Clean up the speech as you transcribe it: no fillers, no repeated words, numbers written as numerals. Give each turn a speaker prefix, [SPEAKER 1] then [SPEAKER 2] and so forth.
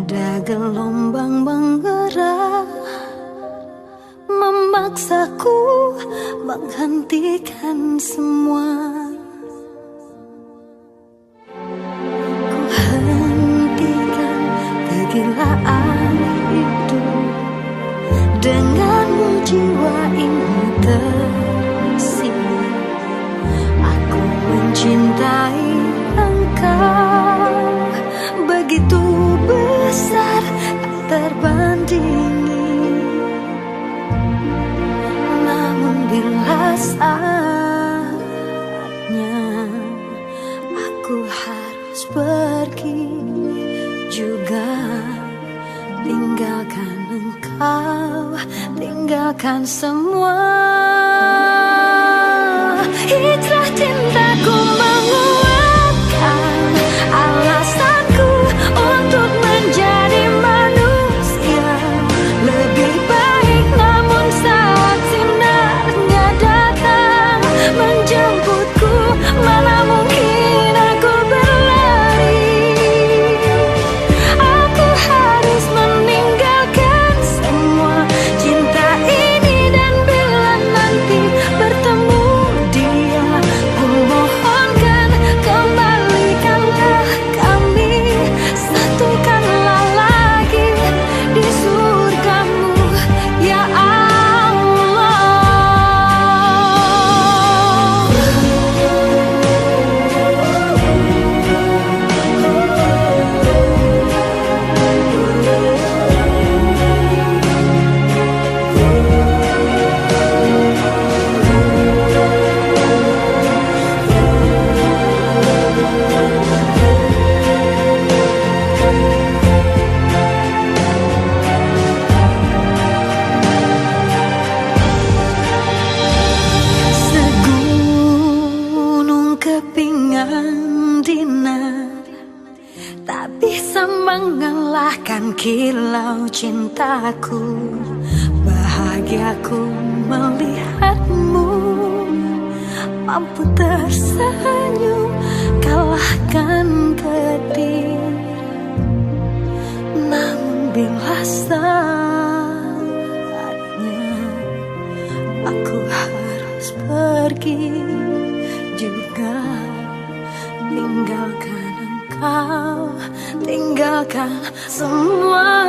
[SPEAKER 1] Ada gelombang mengerah memaksaku menghentikan semua. Ku hentikan kegilaan hidup denganmu, jiwa ini tersirat. Aku mencintai engkau begitu besar, tak terbandingi. Namun bila saatnya aku harus pergi juga, tinggalkan engkau, tinggalkan semua. Hijrah cintaku menguatkan alasanku untuk menjadi manusia lebih baik. Namun saat sinarnya datang menjemputku, mana mungkin aku berlari. Aku harus meninggalkan semua cinta ini, dan bila nanti bertemu dia, ku mohonkan kembalikanlah kami, satukanlah lagi di surgamu, ya Allah. Segunung kepingan dinar tak bisa mengalahkan kilau cintaku. Bahagiaku melihatmu mampu tersenyum kalahkan getir. Namun bila saatnya aku harus pergi juga, tinggalkan engkau, tinggalkan semua.